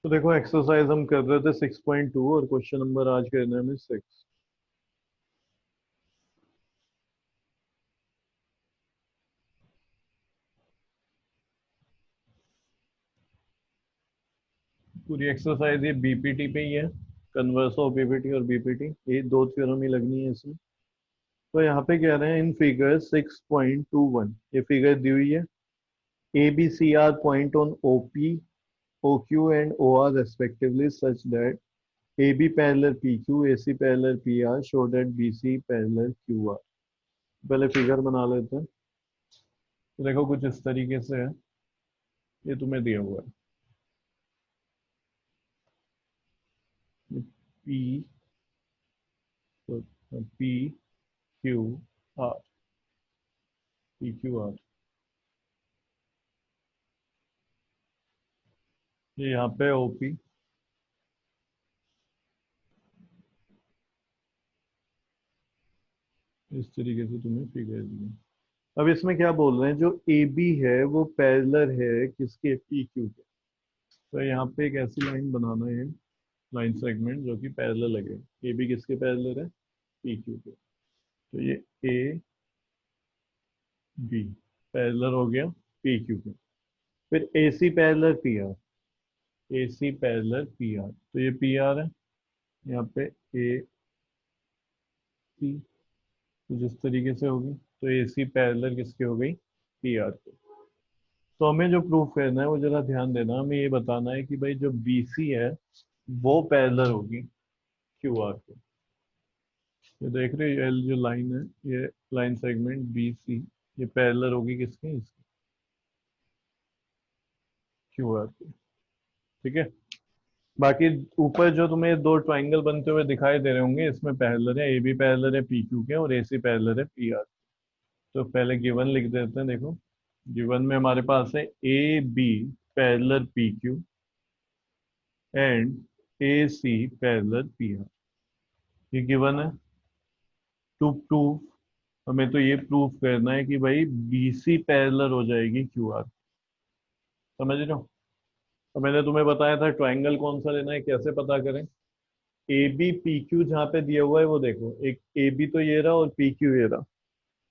तो देखो एक्सरसाइज हम कर रहे थे 6.2 और क्वेश्चन नंबर आज करना है हमें 6। पूरी एक्सरसाइज ये बीपीटी पे ही है। कन्वर्स ऑफ बीपीटी और बीपीटी ये दो थ्योरम ही लगनी है इसमें। तो यहाँ पे कह रहे हैं इन फिगर 6.21 ये फिगर दी हुई है। A B C are point on OP OQ and OR respectively such that AB parallel PQ, AC parallel PR, show that BC parallel QR। पहले फिगर बना लेते हैं। तो देखो कुछ इस तरीके से है। ये तुम्हें दिया हुआ है P, तो P Q R, P Q R। ये यहाँ पे OP, इस तरीके से तुम्हें फिगर दी है। अब इसमें क्या बोल रहे हैं, जो AB है वो पैरेलल है किसके, PQ के। तो यहाँ पे एक ऐसी लाइन बनाना है, लाइन सेगमेंट जो कि पैरेलल लगे। AB किसके पैरेलल है, PQ के। तो ये A B पैरेलल हो गया PQ के। फिर AC parallel PR, AC parallel PR, तो ये PR है यहाँ पे AC। तो जिस तरीके से होगी तो AC पैरेलल किसके हो गई, PR के। तो हमें जो प्रूफ करना है वो जरा ध्यान देना, हमें ये बताना है कि भाई जो BC है वो पैरेलल होगी QR के। ये देख रहे हो L जो लाइन है, ये लाइन सेगमेंट BC, ये पैरेलल होगी किसके, इसके, QR के। ठीक है। बाकी ऊपर जो तुम्हें दो ट्राइंगल बनते हुए दिखाई दे रहे होंगे इसमें पैरेलल है, AB पैरेलल है PQ के और AC पैरेलल है PR। तो पहले गिवन लिख देते हैं। देखो गिवन में हमारे पास है AB parallel PQ and AC parallel PR। ये गिवन है। टू प्रूफ, हमें तो ये प्रूफ करना है कि भाई BC पैरेलल हो जाएगी QR। समझ रहे हो। तो मैंने तुम्हें बताया था ट्राइंगल कौन सा लेना है, कैसे पता करें। AB PQ जहाँ पे दिया हुआ है वो देखो, एक AB तो ये रहा और PQ ये रहा,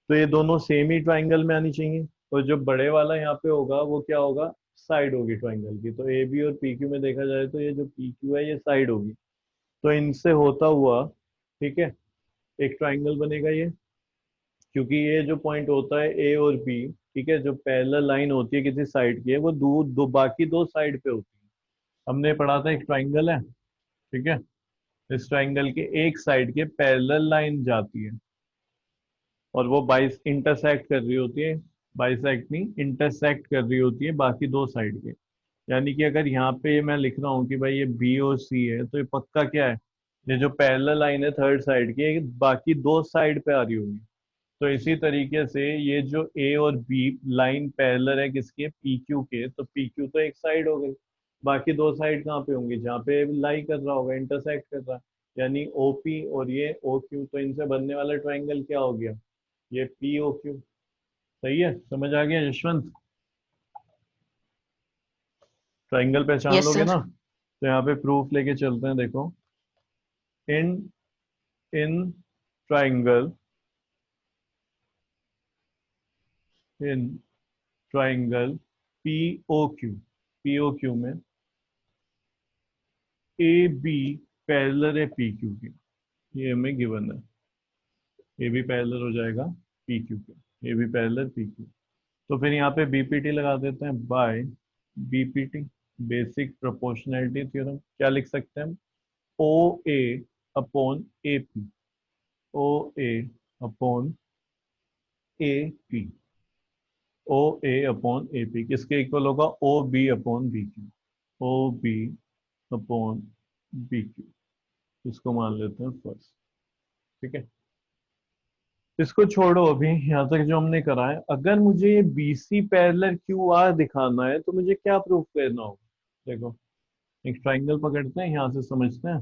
तो ये दोनों सेम ही ट्राइंगल में आनी चाहिए। और जो बड़े वाला यहाँ पे होगा वो क्या होगा, साइड होगी ट्राइंगल की। तो AB और PQ में देखा जाए तो ये जो PQ है ये साइड होगी। तो इनसे होता हुआ, ठीक है, एक ट्राइंगल बनेगा ये। क्योंकि ये जो पॉइंट होता है A और B, ठीक है, जो पैरेलल लाइन होती है किसी साइड की है वो दो बाकी दो साइड पे होती है। हमने पढ़ा था एक ट्राइंगल है, ठीक है, इस ट्राइंगल के एक साइड के पैरेलल लाइन जाती है और वो बाइस इंटरसेक्ट कर रही होती है, बाइसेक्ट नहीं, इंटरसेक्ट कर रही होती है बाकी दो साइड के। यानी कि अगर यहाँ पे ये मैं लिख रहा हूँ कि भाई ये B और C है, तो ये पक्का क्या है, ये जो पैरेलल लाइन है थर्ड साइड की, ये बाकी दो साइड पे आ रही होगी। तो इसी तरीके से ये जो A और B लाइन पैरेलल है किसके, PQ के, तो PQ तो एक साइड हो गई, बाकी दो साइड कहाँ पे होंगी, जहाँ पे लाई कर रहा होगा, इंटरसेक्ट कर रहा है। यानी OP और ये OQ, तो इनसे बनने वाला ट्राइंगल क्या हो गया, ये POQ। सही है, समझ आ गया यशवंत। ट्राइंगल पहचान यस लोगे सर। ना। तो यहाँ पे प्रूफ लेके चलते हैं। देखो in in triangle, in triangle POQ, POQ में AB पैरेलल है PQ के, ये हमें गिवन है। AB पैरेलल हो जाएगा PQ के, AB पैरेलल PQ। तो फिर यहाँ पे BPT लगा देते हैं, by BPT, basic proportionality theorem. क्या लिख सकते हैं हम, OA upon AP, OA upon AP, OA upon AP किसके इक्वल होगा, OB upon BQ, OB upon BQ। इसको मान लेते हैं फर्स्ट। ठीक है, इसको छोड़ो अभी, यहाँ तक जो हमने करा है। अगर मुझे ये BC पैरेलल QR दिखाना है तो मुझे क्या प्रूफ करना होगा। देखो एक ट्राइंगल पकड़ते हैं, यहाँ से समझते हैं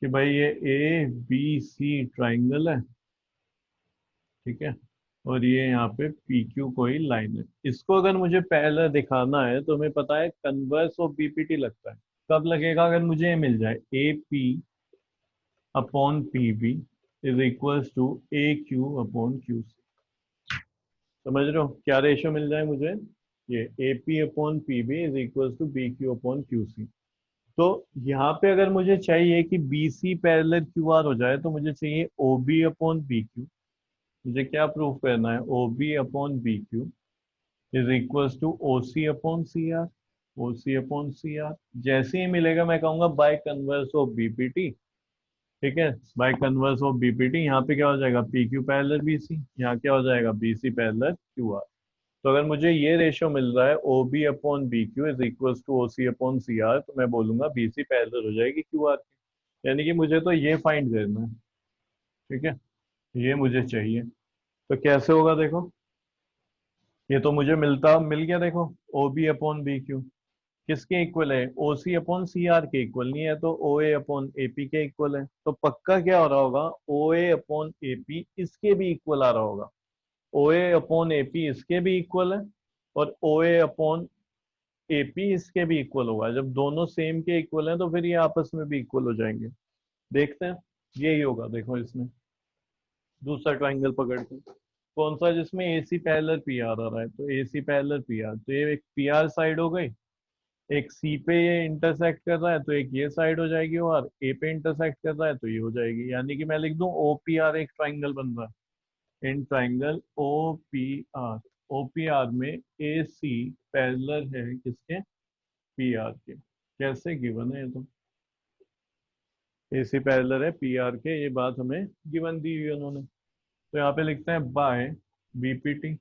कि भाई ये ABC ट्राइंगल है, ठीक है, और ये यहाँ पे PQ कोई लाइन है। इसको अगर मुझे पैरेलल दिखाना है तो हमें पता है कन्वर्स ऑफ BPT लगता है। कब लगेगा? अगर मुझे ये मिल जाए A P upon P B is equals to A Q upon Q C. समझ रहे हो क्या रेशियो मिल जाए मुझे? ये A P upon P B is equals to B Q upon Q C. तो यहाँ पे अगर मुझे चाहिए कि B C parallel Q R हो जाए तो मुझे चाहिए O B upon B Q. मुझे क्या प्रूफ करना है? O B upon B Q is equals to O C upon C R. O C upon C R जैसे ही मिलेगा मैं कहूंगा बाय कन्वर्स ऑफ बीपीटी। ठीक है, बाय कन्वर्स ऑफ बीपीटी यहाँ पे क्या हो जाएगा? P Q parallel B C, यहाँ क्या हो जाएगा? B C parallel Q R. तो अगर मुझे ये रेशियो मिल रहा है O B upon B Q is equals to O C upon C R, तो मैं बोलूंगा बी सी पैरेलल हो जाएगी क्यू आर की। यानी कि मुझे तो ये फाइंड करना है। ठीक है, ये मुझे चाहिए। तो कैसे होगा देखो, ये तो मुझे मिल गया देखो। O B upon B Q किसके इक्वल है? O C upon C R के इक्वल नहीं है, तो O A upon A P के इक्वल है। तो पक्का क्या हो रहा होगा? ओ ए अपॉन ए पी इसके भी इक्वल आ रहा होगा। ओ ए अपॉन ए पी इसके भी इक्वल है, और ओ ए अपॉन ए पी इसके भी इक्वल होगा। जब दोनों सेम के इक्वल हैं तो फिर ये आपस में भी इक्वल हो जाएंगे। देखते हैं, यही होगा देखो इसमें। दूसरा ट्राइंगल पकड़ते हैं, कौन सा? जिसमें ए सी पैरेलल पी आर आ रहा है। तो ए सी पैरेलल पी आर, तो ये एक पी आर साइड हो गई, एक सी पे ये इंटरसेक्ट कर रहा है तो एक ये साइड हो जाएगी, और ए पे इंटरसेक्ट कर रहा है तो ये हो जाएगी। यानी कि मैं लिख दूं ओ पी आर एक ट्राइंगल बन रहा है। In triangle O P R, O P R में ए सी पैरेलल है किसके? पी आर के। कैसे? गिवन है ये तो, ए सी पैरेलल है पी आर के, ये बात हमें गिवन दी हुई है उन्होंने। तो यहाँ पे लिखते हैं by BPT,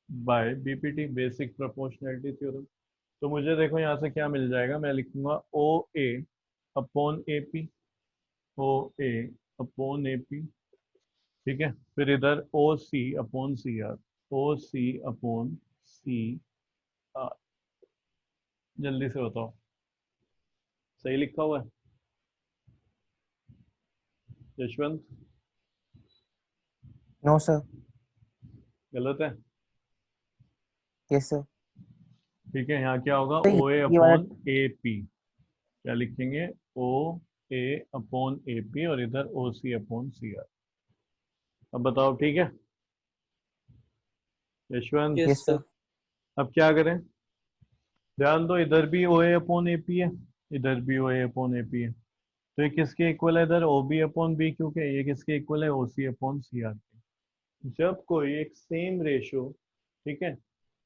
by BPT basic proportionality theorem. तो मुझे देखो यहाँ से क्या मिल जाएगा, मैं लिखूंगा O A upon A P, O A upon A P. ठीक है, फिर इधर O C upon C R, O C upon C R. जल्दी से बताओ, सही लिखा हुआ है यशवंत? No sir. गलत है? Yes sir. ठीक है, यहाँ क्या होगा? तो ओ ए ये वाला। Upon A P. क्या लिखेंगे? ओ ए अपॉन ए पी, और इधर O C upon C are. अब बताओ, ठीक है यशवंत? Yes sir. अब क्या करें? ध्यान दो, इधर भी ओ ए अपॉन ए पी है, इधर भी ओ ए अपॉन ए पी है। तो ये किसके इक्वल है? इधर O B upon B Q के। ये किसके इक्वल है? O C upon C R के। जब कोई एक सेम रेशो, ठीक है,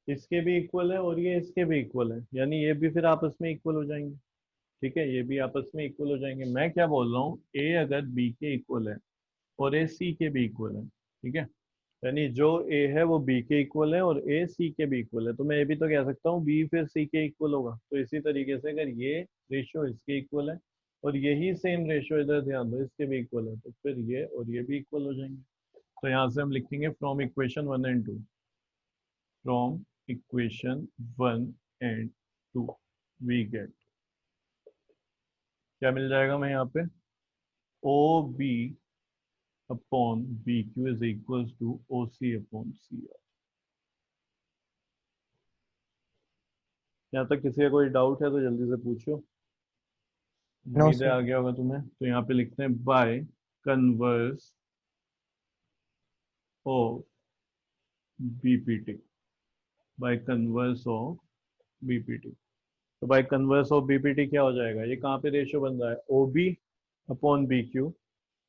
इसके भी इक्वल है और ये इसके भी इक्वल है, यानी ये भी फिर आपस में इक्वल हो जाएंगे। ठीक है, ये भी आपस में इक्वल हो जाएंगे। मैं क्या बोल रहा हूँ, ए अगर बी के इक्वल है और ए सी के भी इक्वल है, ठीक है, यानी जो ए है वो बी के इक्वल है और ए सी के भी इक्वल है, तो मैं ये भी तो कह सकता हूँ बी फिर सी के इक्वल होगा। तो इसी तरीके से अगर ये रेशियो इसके इक्वल है और यही सेम रेशियो, इधर ध्यान दो, इसके भी इक्वल है, तो फिर ये और ये भी इक्वल हो जाएंगे। तो यहाँ से हम लिखेंगे from equation 1 and 2, from equation 1 and 2 we get, क्या मिल जाएगा हमें यहाँ पे? O B upon B Q is equals to O C upon C R. यहाँ तक किसी का कोई डाउट है तो जल्दी से पूछो, नो उम्मीद है सर। आ गया होगा तुम्हें। तो यहाँ पे लिखते हैं by converse of BPT, by converse of BPT. तो बाय कन्वर्स ऑफ बीपीटी क्या हो जाएगा? ये कहाँ पे रेशियो बन रहा है? O B upon B Q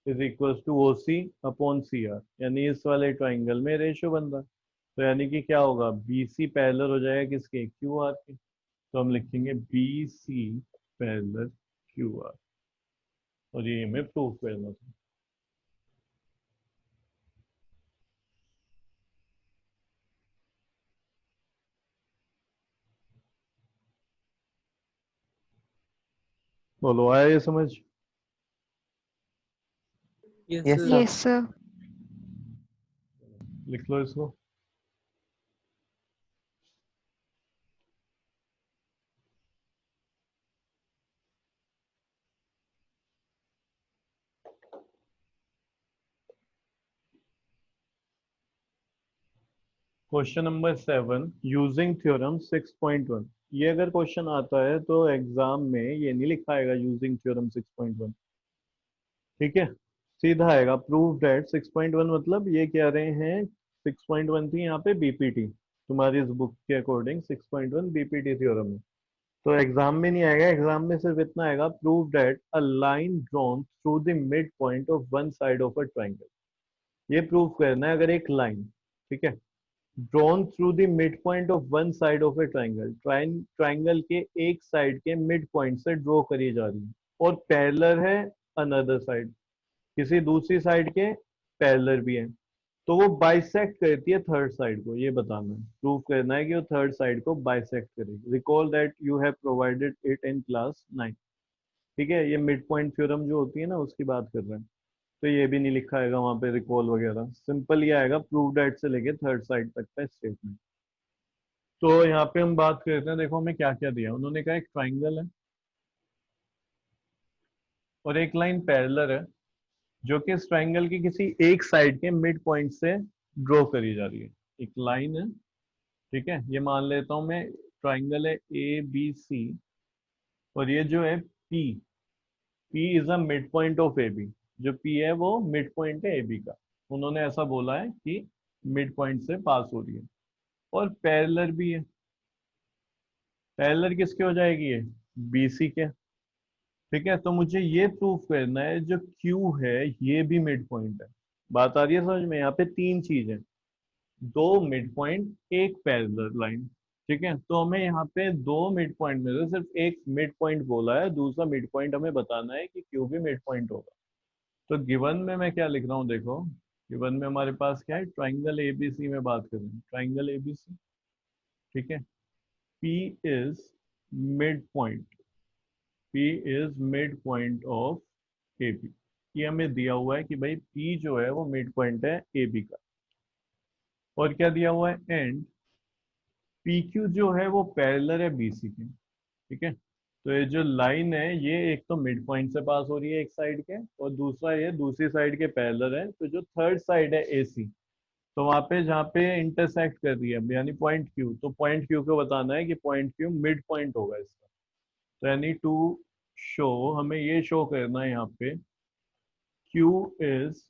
is equals to O C upon C R, यानी इस वाले ट्राइंगल में रेशियो बन रहा है। तो यानी कि क्या होगा? बी सी पैरेलल हो जाएगा किसके? क्यू आर के। तो हम लिखेंगे B C parallel Q R, और ये हमें प्रूफ करना था। बोलो, आया ये समझ? Yes sir. Yes sir. लिख लो इसको। Question number 7 using theorem 6.1। ये अगर क्वेश्चन आता है तो एग्जाम में ये नहीं लिखा आएगा यूजिंग थ्योरम 6.1, ठीक है, सीधा आएगा प्रूव दैट 6.1। मतलब ये कह रहे हैं 6.1 थी यहाँ पे बीपीटी, तुम्हारी इस बुक के अकॉर्डिंग 6.1 बीपीटी थ्योरम है। तो एग्जाम में नहीं आएगा, एग्जाम में सिर्फ इतना आएगा prove that a line drawn through the mid point of one side of a triangle. ये प्रूव करना है, अगर एक लाइन, ठीक है, drawn through the mid point of one side of A triangle, triangle के एक साइड के मिड पॉइंट से ड्रॉ करी जा रही है और पैरेलल है अनदर साइड, किसी दूसरी साइड के पैरेलल भी है, तो वो बाइसेक्ट करती है थर्ड साइड को। ये बताना है, प्रूव करना है कि वो थर्ड साइड को बाइसेक्ट करेगी। Recall that you have provided it in class 9। ठीक है, ये मिड पॉइंट थ्योरम जो होती है ना उसकी बात कर रहे हैं। तो ये भी नहीं लिखा आएगा वहां पे रिकॉल वगैरह, सिंपल ये आएगा प्रूव दैट से लेके थर्ड साइड तक का स्टेटमेंट। तो यहाँ पे हम बात करते हैं, देखो हमें क्या क्या दिया उन्होंने कहा, एक ट्राइंगल है और एक लाइन पैरेलल है जो कि इस ट्राइंगल की किसी एक साइड के मिड पॉइंट से ड्रॉ करी जा रही है। एक लाइन है, ठीक है, ये मान लेता हूं मैं, ट्राइंगल है ए बी सी, और ये जो है P, P is a mid point of A B. जो पी है वो मिड पॉइंट है ए बी का, उन्होंने ऐसा बोला है कि मिड पॉइंट से पास हो रही है। और पैरेलल भी है, पैरेलल किसके हो जाएगी, ये बी सी के, ठीक है। तो मुझे ये प्रूव करना है जो क्यू है ये भी मिड पॉइंट है। बात आ रही है समझ में, यहाँ पे तीन चीजें, दो मिड पॉइंट एक पैरेलल लाइन, ठीक है। तो हमें यहाँ पे दो मिड पॉइंट में से सिर्फ एक मिड पॉइंट बोला है, दूसरा मिड पॉइंट हमें बताना है कि क्यू भी मिड पॉइंट होगा। तो गिवन में मैं क्या लिख रहा हूँ देखो, गिवन में हमारे पास क्या है, ट्राइंगल एबीसी में बात करें, ट्राइंगल एबीसी, ठीक है, P is mid point, P is mid point of A B. ये हमें दिया हुआ है कि भाई पी जो है वो मिड पॉइंट है ए बी का। और क्या दिया हुआ है, एंड पी क्यू जो है वो पैरेलल है बी सी के, ठीक है। तो ये जो लाइन है ये एक तो मिड पॉइंट से पास हो रही है एक साइड के, और दूसरा ये दूसरी साइड के पैरेलल है। तो जो थर्ड साइड है ए सी, तो वहां पे जहाँ पे इंटरसेक्ट कर रही है यानी पॉइंट क्यू, तो पॉइंट क्यू को बताना है कि पॉइंट क्यू मिड पॉइंट होगा इसका। तो यानी टू शो, हमें ये शो करना है यहाँ पे Q is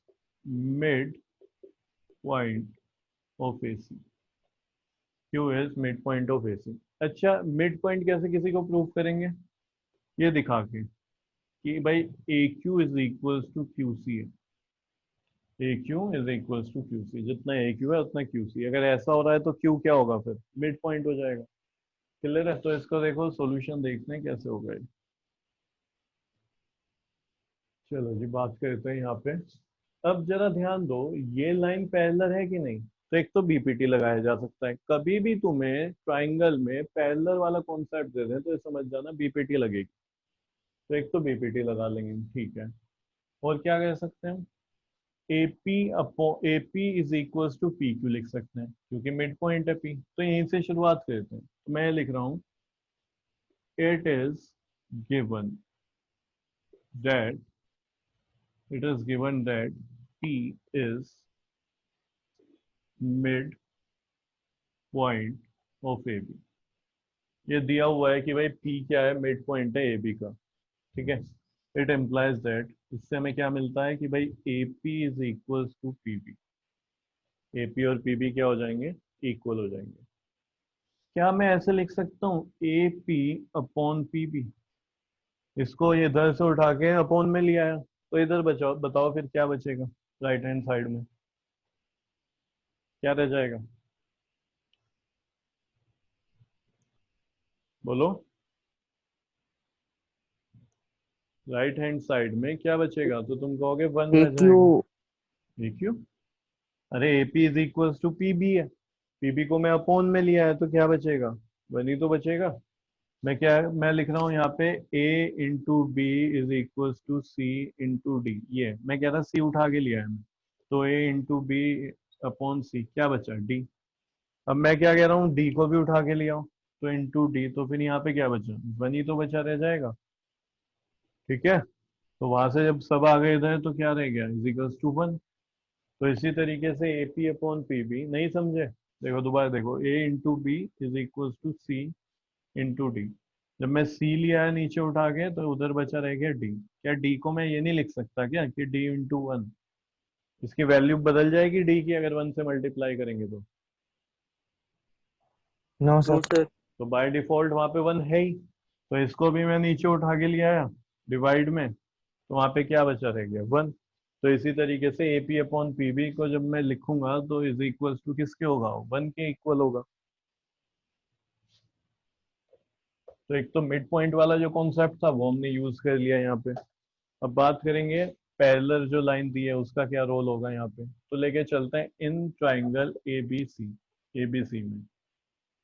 mid point of AC, Q is mid point of AC। अच्छा, मिड पॉइंट कैसे किसी को प्रूव करेंगे, ये दिखा के कि भाई AQ is equals to QC है, AQ is equals to QC, जितना AQ है उतना QC। अगर ऐसा हो रहा है तो Q क्या होगा, फिर मिड पॉइंट हो जाएगा। क्लियर है, तो इसको देखो सॉल्यूशन देखते हैं कैसे होगा ये। चलो जी बात करते हैं यहाँ पे। अब जरा ध्यान दो, ये लाइन पैरेलल है कि नहीं। तो एक तो बीपीटी लगाया जा सकता है, कभी भी तुम्हें ट्राइंगल में पैरेलल वाला कॉन्सेप्ट दे दें तो ये समझ जाना बीपीटी लगेगी। तो एक तो बीपीटी लगा लेंगे, ठीक है। और क्या कह सकते हैं, AP upon AP is equals to P Q लिख सकते हैं, क्योंकि मिड पॉइंट है पी। तो यहीं से शुरुआत करते हैं, तो मैं लिख रहा हूँ, it is given that, it is given that P is mid point of A B. ये दिया हुआ है कि भाई पी क्या है, मिड पॉइंट है ए बी का, ठीक है। इट एम्प्लाइज दैट, इससे हमें क्या मिलता है कि भाई A P is equals to P B. A P और पी बी क्या हो जाएंगे, इक्वल हो जाएंगे। क्या मैं ऐसे लिख सकता हूँ A P upon P B, इसको ये इधर से उठा के अपॉन में लिया है, तो इधर बचाओ, बताओ फिर क्या बचेगा राइट हैंड साइड में, क्या रह जाएगा, बोलो। राइट हैंड साइड में क्या बचेगा, तो तुम कहोगे वन रह AQ जाएगा। ए क्यू, अरे AP is equals to PB है, पीबी को मैं अपॉन में लिया है, तो क्या बचेगा, वन ही तो बचेगा। मैं लिख रहा हूँ यहाँ पे A into B is equals to C into D. ये मैं कह रहा सी उठा के लिया है मैं, तो ए इंटू बी अपॉन सी, क्या बचा, डी। अब मैं क्या कह रहा हूँ, डी को भी उठा के लिया हूँ, तो इंटू डी, तो फिर यहाँ पे क्या बचा, वन ही तो बचा रह जाएगा, ठीक है। तो वहां से जब सब आ गए इधर तो क्या रह गया, इज इक्वल्स टू वन। तो इसी तरीके से A P upon P B, नहीं समझे, देखो दोबारा देखो, a into B is equal to C into D. जब मैं सी लिया है नीचे उठा के तो उधर बचा रह गया डी। क्या डी को मैं ये नहीं लिख सकता क्या कि डी इंटू वन? इसकी वैल्यू बदल जाएगी डी की अगर वन से मल्टीप्लाई करेंगे तो। No no sir. सर। तो बाय डिफॉल्ट वहां पे वन है ही। तो इसको भी मैं नीचे उठा के लिया आया डिवाइड में, तो वहां पे क्या बचा रह गया? वन। तो इसी तरीके से एपी अपॉन पीबी को जब मैं लिखूंगा तो इज इक्वल टू किसके होगा? वन के इक्वल होगा। तो एक तो मिड पॉइंट वाला जो कॉन्सेप्ट था वो हमने यूज कर लिया यहाँ पे। अब बात करेंगे पैरेलल जो लाइन दी है उसका क्या रोल होगा यहाँ पे। तो लेके चलते हैं इन ट्राइंगल एबीसी में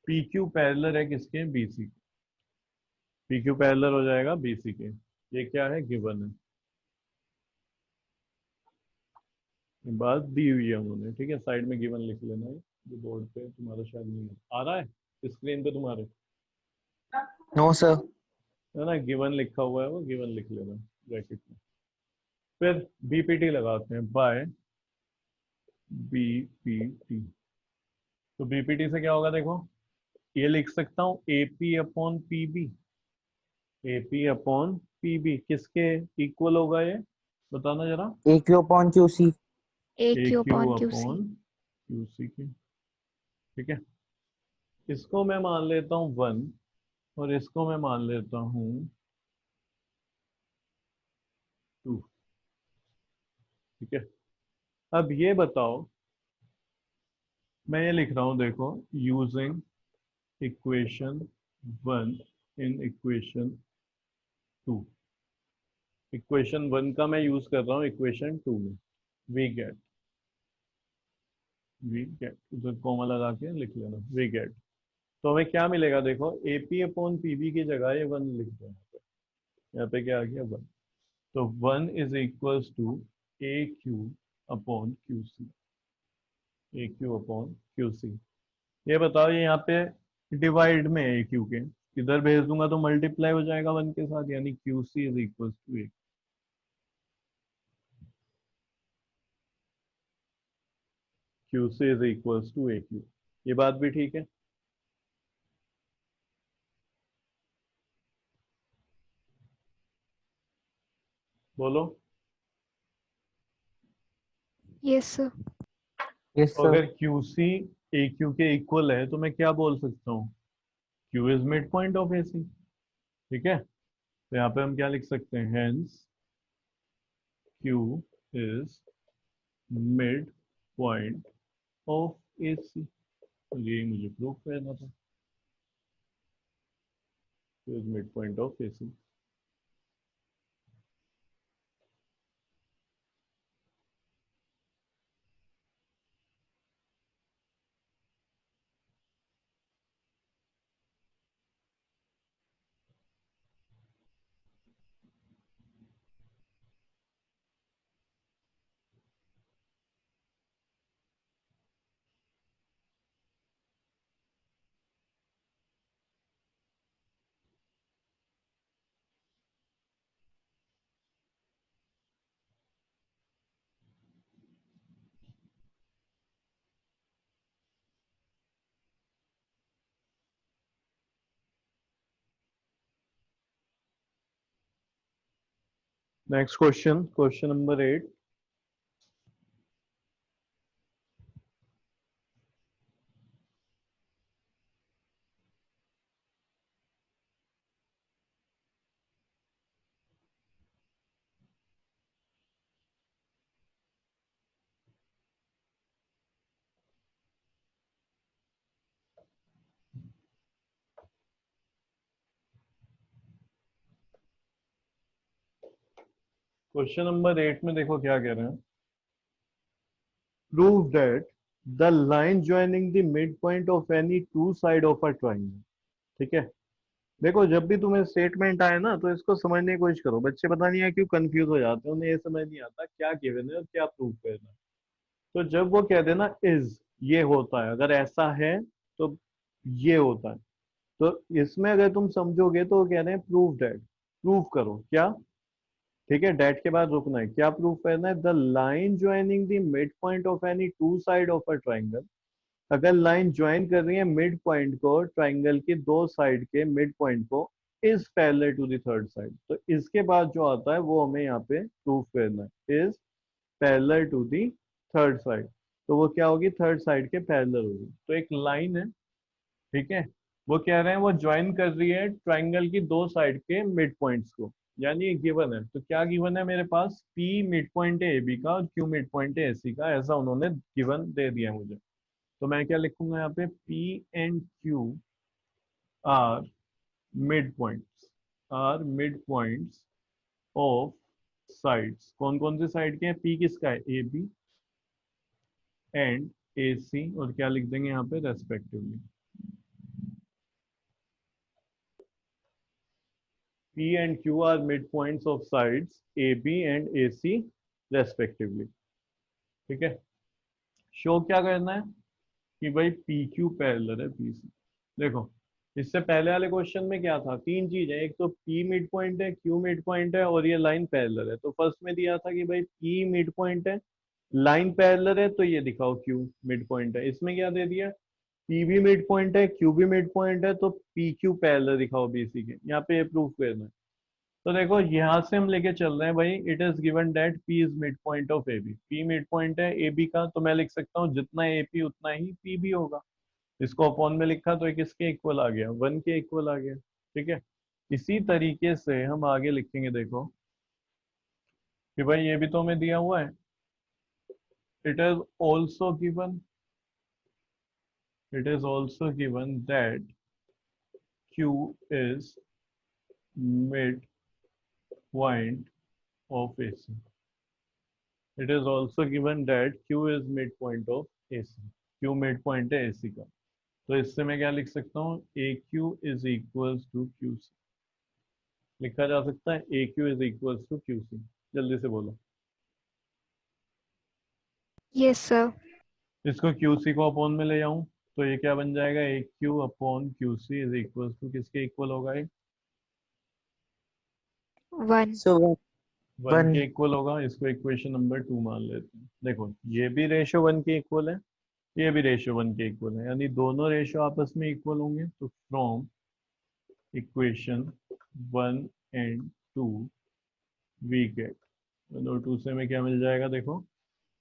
पी क्यू पैरेलल है किसके? बीसी। पी क्यू पैरेलल हो जाएगा बीसी के। ये क्या है? गिवन है, ये बात दी हुई है उन्होंने। ठीक है, साइड में गिवन लिख लेना है। जो बोर्ड पे तुम्हारा शायद नहीं है, आ रहा है स्क्रीन पे तुम्हारे? No sir. है ना, गिवन लिखा हुआ है, वो गिवन लिख लेना ब्रैकेट में। फिर बीपीटी लगाते हैं, बाय बीपीटी। तो बीपीटी से क्या होगा देखो, ये लिख सकता हूँ AP upon PB. AP upon PB किसके इक्वल होगा ये? बताना जरा। A Q upon Q C. A A Q Q upon Q C. Upon QC के। ठीक है, इसको मैं मान लेता हूँ वन और इसको मैं मान लेता हूँ टू। ठीक है, अब ये बताओ, मैं ये लिख रहा हूँ देखो, using equation one in equation two. Equation one का मैं यूज कर रहा हूँ इक्वेशन टू में। वी गेट उधर कॉमा लगा के लिख लेना, वी गेट। तो हमें क्या मिलेगा देखो, एपी अपॉन पीबी की जगह ये वन लिख दो यहाँ पे। यहाँ पे क्या आ गया? वन। तो one is equals to A Q upon Q C. A Q upon Q C. ये बताओ, ये यहाँ पे डिवाइड में ए क्यू के इधर भेज दूंगा तो मल्टीप्लाई हो जाएगा वन के साथ, यानी Q C is equal to A. Q C is equal to A Q. ये बात भी ठीक है? बोलो। Yes sir. यस तो सर। अगर क्यू सी ए क्यू के इक्वल है तो मैं क्या बोल सकता हूँ? Q is mid point of A C. ठीक है, तो यहाँ पे हम क्या लिख सकते हैं? Hence Q is mid point of A C. तो ये मुझे प्रूफ करना था, Q is mid point of A C. Next question, question number 8। Question number 8 में देखो क्या कह रहे हैं। Prove that the line joining the mid point of any two side of a triangle. ठीक है, देखो जब भी तुम्हें स्टेटमेंट आए ना तो इसको समझने की कोशिश करो। बच्चे पता नहीं है क्यों कंफ्यूज हो जाते हैं, उन्हें ये समझ नहीं आता क्या गिवन है और क्या प्रूव करना है। तो जब वो कहते हैं ना इज, ये होता है, अगर ऐसा है तो ये होता है। तो इसमें अगर तुम समझोगे तो वो कह रहे हैं प्रूव दैट। प्रूव करो क्या? ठीक है, डेट के बाद रुकना है। क्या प्रूव करना है? The line joining the mid point of any two side of a triangle अगर लाइन ज्वाइन कर रही है मिड पॉइंट को, ट्राइंगल की दो साइड के मिड पॉइंट को, is parallel to the third side, तो इसके बाद जो आता है वो हमें यहाँ पे प्रूफ करना है, is parallel to the third side. तो वो क्या होगी, थर्ड साइड के पैरेलल होगी। तो एक लाइन है, ठीक है, वो कह रहे हैं वो ज्वाइन कर रही है ट्राइंगल की दो साइड के मिड पॉइंट्स को, यानी ये गिवन है। तो क्या गिवन है मेरे पास, P मिड पॉइंट है AB का और Q मिड पॉइंट है AC का, ऐसा उन्होंने गिवन दे दिया मुझे। तो मैं क्या लिखूंगा यहाँ पे, P and Q are mid points, are mid points of sides. कौन कौन सी साइड के हैं, P किसका है, AB एंड AC, और क्या लिख देंगे यहाँ पे, respectively. P and Q are midpoints of sides AB and AC respectively। ठीक है, शो क्या करना है कि भाई PQ पैरेलल है PC। देखो, इससे पहले वाले क्वेश्चन में क्या था, तीन चीज है, एक तो P मिड पॉइंट है, Q मिड पॉइंट है और ये लाइन पैरेलल है। तो फर्स्ट में दिया था कि भाई P मिड पॉइंट है, लाइन पैरेलल है, तो ये दिखाओ Q मिड पॉइंट है। इसमें क्या दे दिया, P भी मिड पॉइंट है, Q भी मिड पॉइंट है, तो PQ पैरेलल दिखाओ BC के। यहाँ पे ये प्रूफ करना है। तो देखो यहाँ से हम लेके चल रहे हैं भाई, it is given that P is mid point of AB। P mid point है AB का, तो मैं लिख सकता हूँ जितना AP उतना ही P भी होगा। इसको अपॉन में लिखा तो एक किसके इक्वल आ गया, 1 के इक्वल आ गया। ठीक है, इसी तरीके से हम आगे लिखेंगे। देखो कि भाई ये भी तो हमें दिया हुआ है, it is also given, it is also given that Q is mid point of AC। It is also given that Q is midpoint of AC। Q midpoint है AC का, तो इससे मैं क्या लिख सकता हूँ, AQ is equals to QC। लिखा जा सकता है AQ is equals to QC। जल्दी से बोलो। Yes, sir. इसको QC को अपॉन में ले जाऊं तो ये क्या बन जाएगा, AQ upon QC is equals to किसके इक्वल होगा, ये 1. So 1 के 1. इक्वल होगा। इसको इक्वेशन नंबर 2 मान लेते हैं। देखो ये भी रेशियो 1 के इक्वल है, ये भी रेशियो 1 के इक्वल है, यानी दोनों रेशियो आपस में इक्वल होंगे। तो from equation 1 and 2 we get, 1 और 2 से हमें क्या मिल जाएगा, देखो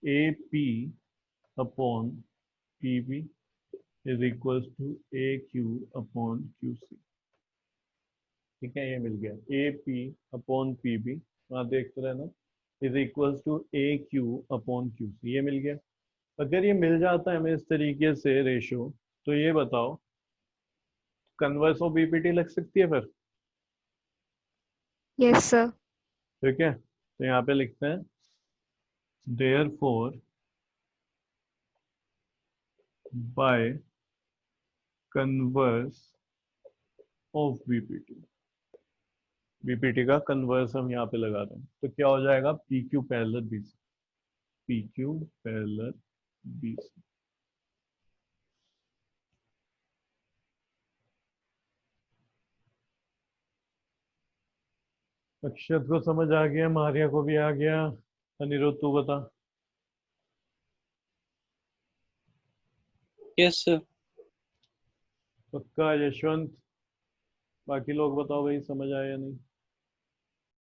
AP upon PB is equals to AQ upon QC। ठीक है, ये मिल गया, AP अपॉन PB, वहाँ देखते रहना, is equals to AQ upon QC, ये मिल गया। अगर ये मिल जाता है हमें इस तरीके से रेशियो, तो ये बताओ कन्वर्स ऑफ BPT लग सकती है फिर। Yes, sir. ठीक है, तो यहाँ पे लिखते हैं therefore by converse of BPT का कन्वर्स हम यहाँ पे लगा दें, तो क्या हो जाएगा, PQ parallel BC, PQ parallel BC। अक्षत को समझ आ गया, मारिया को भी आ गया, अनिरुद्ध तू बता। Yes sir. पक्का, यशवंत, बाकी लोग बताओ भाई समझ आया या नहीं।